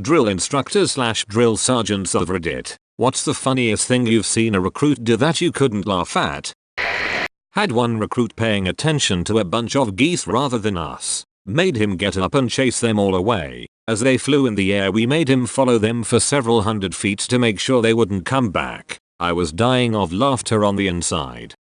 Drill instructors slash drill sergeants of Reddit. What's the funniest thing you've seen a recruit do that you couldn't laugh at? Had one recruit paying attention to a bunch of geese rather than us. Made him get up and chase them all away. As they flew in the air we made him follow them for several hundred feet to make sure they wouldn't come back. I was dying of laughter on the inside.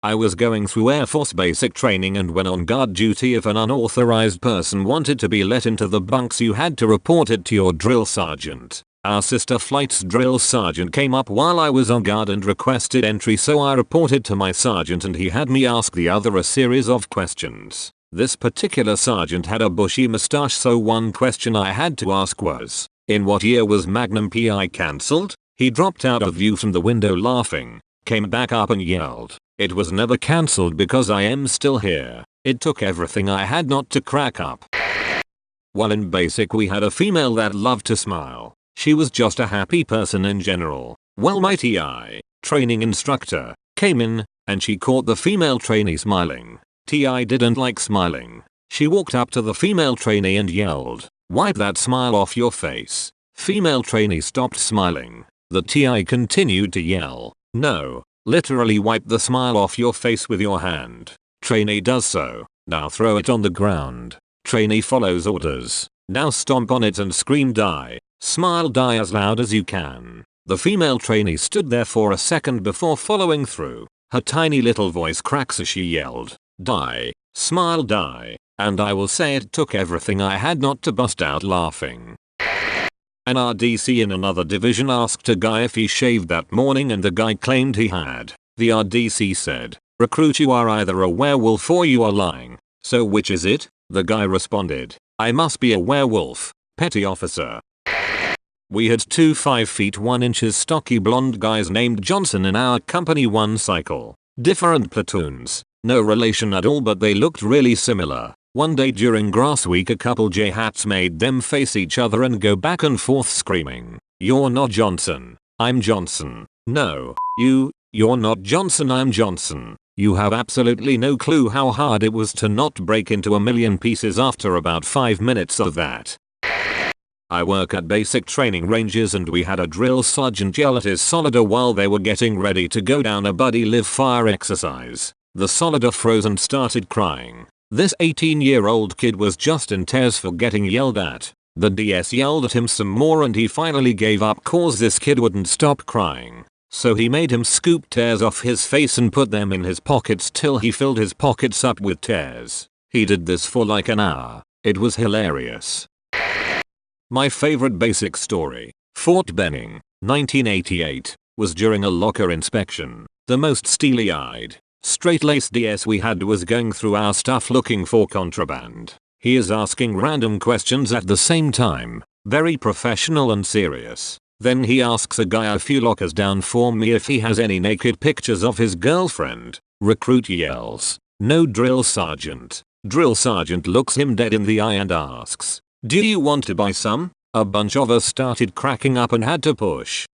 I was going through Air Force basic training, and when on guard duty if an unauthorized person wanted to be let into the bunks you had to report it to your drill sergeant. Our sister flight's drill sergeant came up while I was on guard and requested entry, so I reported to my sergeant and he had me ask the other a series of questions. This particular sergeant had a bushy mustache, so one question I had to ask was, in what year was Magnum PI cancelled? He dropped out of view from the window laughing, came back up and yelled, "It was never cancelled because I am still here." It took everything I had not to crack up. While in basic we had a female that loved to smile. She was just a happy person in general. Well, my TI, training instructor, came in, and she caught the female trainee smiling. TI didn't like smiling. She walked up to the female trainee and yelled, "Wipe that smile off your face." Female trainee stopped smiling. The TI continued to yell, "No, literally wipe the smile off your face with your hand." Trainee does so. "Now throw it on the ground." Trainee follows orders. "Now stomp on it and scream die. Smile die as loud as you can." The female trainee stood there for a second before following through. Her tiny little voice cracks as she yelled, "Die, smile die," and I will say it took everything I had not to bust out laughing. An RDC in another division asked a guy if he shaved that morning and the guy claimed he had. The RDC said, "Recruit, you are either a werewolf or you are lying. So which is it?" The guy responded, "I must be a werewolf, petty officer." We had two 5 feet 1 inches stocky blonde guys named Johnson in our company one cycle. Different platoons. No relation at all, but they looked really similar. One day during grass week a couple J-hats made them face each other and go back and forth screaming, "You're not Johnson. I'm Johnson. No, you're not Johnson. I'm Johnson." You have absolutely no clue how hard it was to not break into a million pieces after about 5 minutes of that. I work at basic training ranges and we had a drill sergeant yell at his soldier while they were getting ready to go down a buddy live fire exercise. The soldier froze and started crying. This 18-year-old kid was just in tears for getting yelled at. The DS yelled at him some more and he finally gave up cause this kid wouldn't stop crying. So he made him scoop tears off his face and put them in his pockets till he filled his pockets up with tears. He did this for like an hour. It was hilarious. My favorite basic story, Fort Benning, 1988, was during a locker inspection. The most steely-eyed, straight-laced DS we had was going through our stuff looking for contraband. He is asking random questions at the same time, very professional and serious. Then he asks a guy a few lockers down for me if he has any naked pictures of his girlfriend. Recruit yells, "No, drill sergeant." Drill sergeant looks him dead in the eye and asks, "Do you want to buy some?" A bunch of us started cracking up and had to push.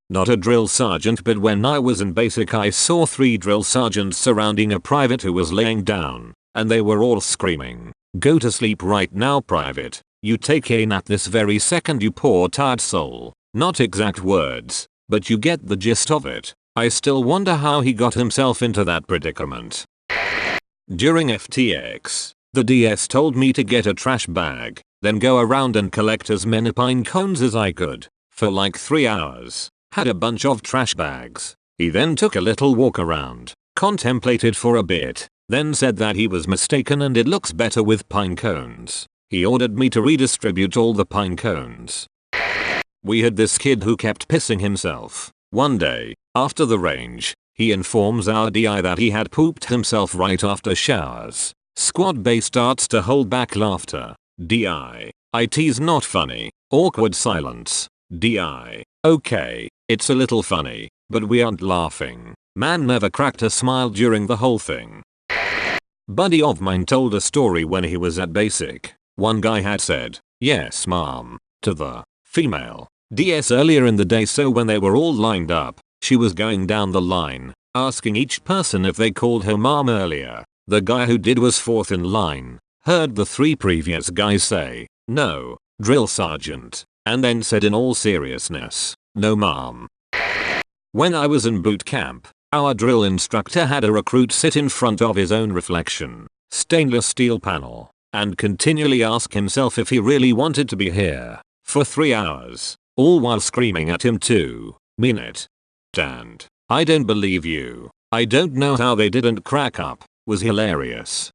Not a drill sergeant, but when I was in basic I saw 3 drill sergeants surrounding a private who was laying down, and they were all screaming, "Go to sleep right now, private. You take a nap this very second, you poor tired soul." Not exact words, but you get the gist of it. I still wonder how he got himself into that predicament. During FTX, the DS told me to get a trash bag, then go around and collect as many pine cones as I could. For like 3 hours. Had a bunch of trash bags. He then took a little walk around, contemplated for a bit, then said that he was mistaken and it looks better with pine cones. He ordered me to redistribute all the pine cones. We had this kid who kept pissing himself. One day, after the range, he informs our DI that he had pooped himself right after showers. Squad bay starts to hold back laughter. DI, "It's not funny." Awkward silence. DI, "Okay, it's a little funny, but we aren't laughing." Man never cracked a smile during the whole thing. Buddy of mine told a story when he was at basic. One guy had said, "Yes, mom," to the female DS earlier in the day, so when they were all lined up, she was going down the line, asking each person if they called her mom earlier. The guy who did was 4th in line, heard the 3 previous guys say, "No," drill sergeant, and then said in all seriousness, "No ma'am." When I was in boot camp, our drill instructor had a recruit sit in front of his own reflection, stainless steel panel, and continually ask himself if he really wanted to be here for 3 hours, all while screaming at him to mean it. And "I don't believe you. I don't know how they didn't crack up," was hilarious.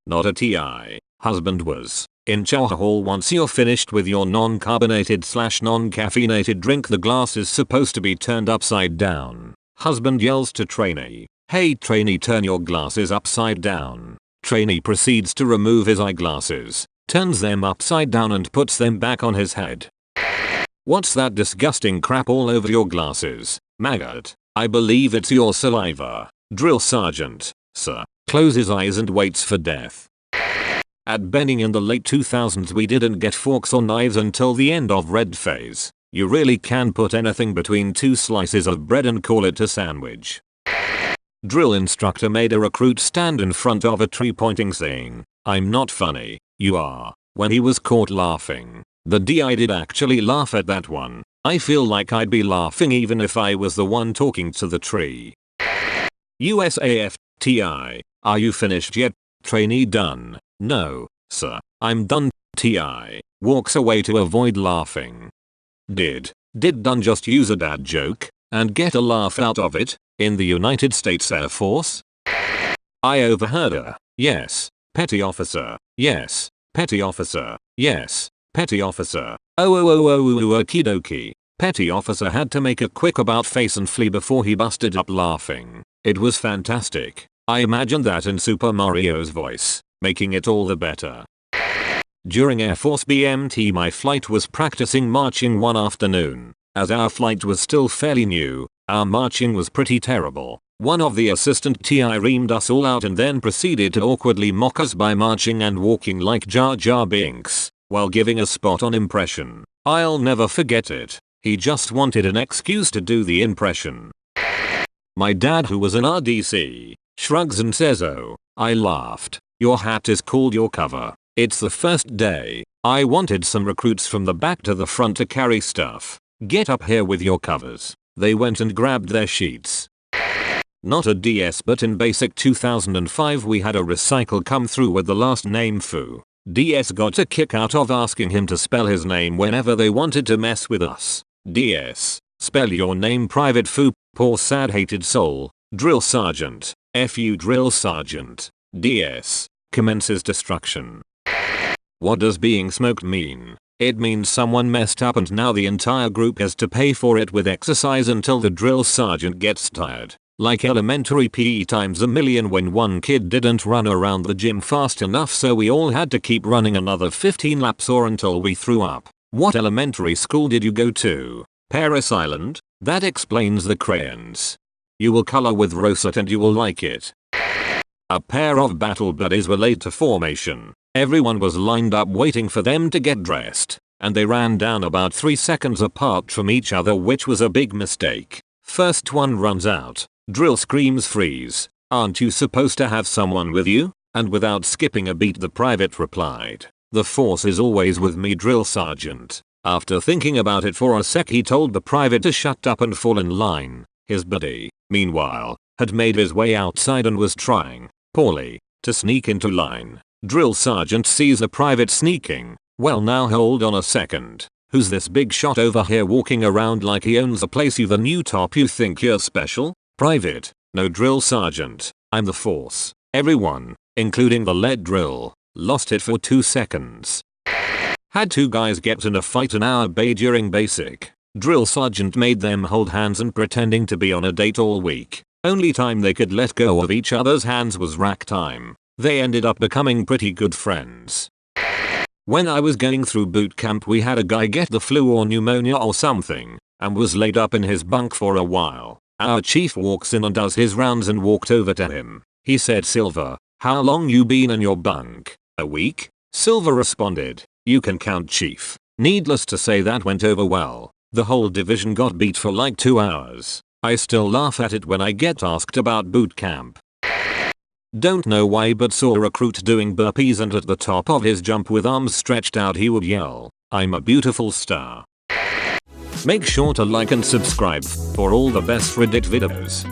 Not a TI. Husband was in chow hall. Once you're finished with your non-carbonated/non-caffeinated drink, the glass is supposed to be turned upside down. Husband yells to trainee, "Hey trainee, turn your glasses upside down." Trainee proceeds to remove his eyeglasses, turns them upside down and puts them back on his head. "What's that disgusting crap all over your glasses, maggot? I believe it's your saliva." Drill sergeant, "Sir," closes eyes and waits for death. At Benning in the late 2000s we didn't get forks or knives until the end of red phase. You really can put anything between 2 slices of bread and call it a sandwich. Drill instructor made a recruit stand in front of a tree pointing saying, "I'm not funny, you are." When he was caught laughing, the DI did actually laugh at that one. I feel like I'd be laughing even if I was the one talking to the tree. USAF, TI, "Are you finished yet?" Trainee, "Done." "No, sir, I'm done." TI walks away to avoid laughing. Did done just use a dad joke and get a laugh out of it in the United States Air Force? I overheard a "Yes, petty officer. Yes, petty officer. Yes, petty officer. Okie dokie." Petty officer had to make a quick about face and flee before he busted up laughing. It was fantastic. I imagined that in Super Mario's voice, making it all the better. During Air Force BMT my flight was practicing marching one afternoon. As our flight was still fairly new, our marching was pretty terrible. One of the assistant TI reamed us all out and then proceeded to awkwardly mock us by marching and walking like Jar Jar Binks, while giving a spot-on impression. I'll never forget it. He just wanted an excuse to do the impression. My dad, who was an RDC, shrugs and says, "Oh." I laughed. "Your hat is called your cover. It's the first day. I wanted some recruits from the back to the front to carry stuff. Get up here with your covers." They went and grabbed their sheets. Not a DS, but in basic 2005 we had a recycle come through with the last name Fu. DS got a kick out of asking him to spell his name whenever they wanted to mess with us. DS, "Spell your name, Private Fu." Poor sad hated soul. Drill sergeant, "F you drill sergeant." DS, commences destruction. What does being smoked mean? It means someone messed up and now the entire group has to pay for it with exercise until the drill sergeant gets tired. Like elementary PE times a million when one kid didn't run around the gym fast enough, so we all had to keep running another 15 laps or until we threw up. What elementary school did you go to? Paris Island? That explains the crayons. You will color with Rosette and you will like it. A pair of battle buddies were late to formation. Everyone was lined up waiting for them to get dressed, and they ran down about 3 seconds apart from each other, which was a big mistake. First one runs out. Drill screams, "Freeze. Aren't you supposed to have someone with you?" And without skipping a beat the private replied, "The force is always with me, drill sergeant." After thinking about it for a sec he told the private to shut up and fall in line. His buddy, meanwhile, had made his way outside and was trying, poorly, to sneak into line. Drill sergeant sees the private sneaking. "Well, now hold on a second. Who's this big shot over here walking around like he owns the place? You the new top? You think you're special?" Private, "No, drill sergeant. I'm the force." Everyone, including the lead drill, lost it for 2 seconds. Had 2 guys get in a fight in our bay during basic. Drill sergeant made them hold hands and pretending to be on a date all week. Only time they could let go of each other's hands was rack time. They ended up becoming pretty good friends. When I was going through boot camp we had a guy get the flu or pneumonia or something, and was laid up in his bunk for a while. Our chief walks in and does his rounds and walked over to him. He said, "Silver, how long you been in your bunk?" "A week?" Silver responded. "You can count, chief." Needless to say that went over well. The whole division got beat for like 2 hours. I still laugh at it when I get asked about boot camp. Don't know why, but saw a recruit doing burpees and at the top of his jump with arms stretched out he would yell, "I'm a beautiful star." Make sure to like and subscribe for all the best Reddit videos.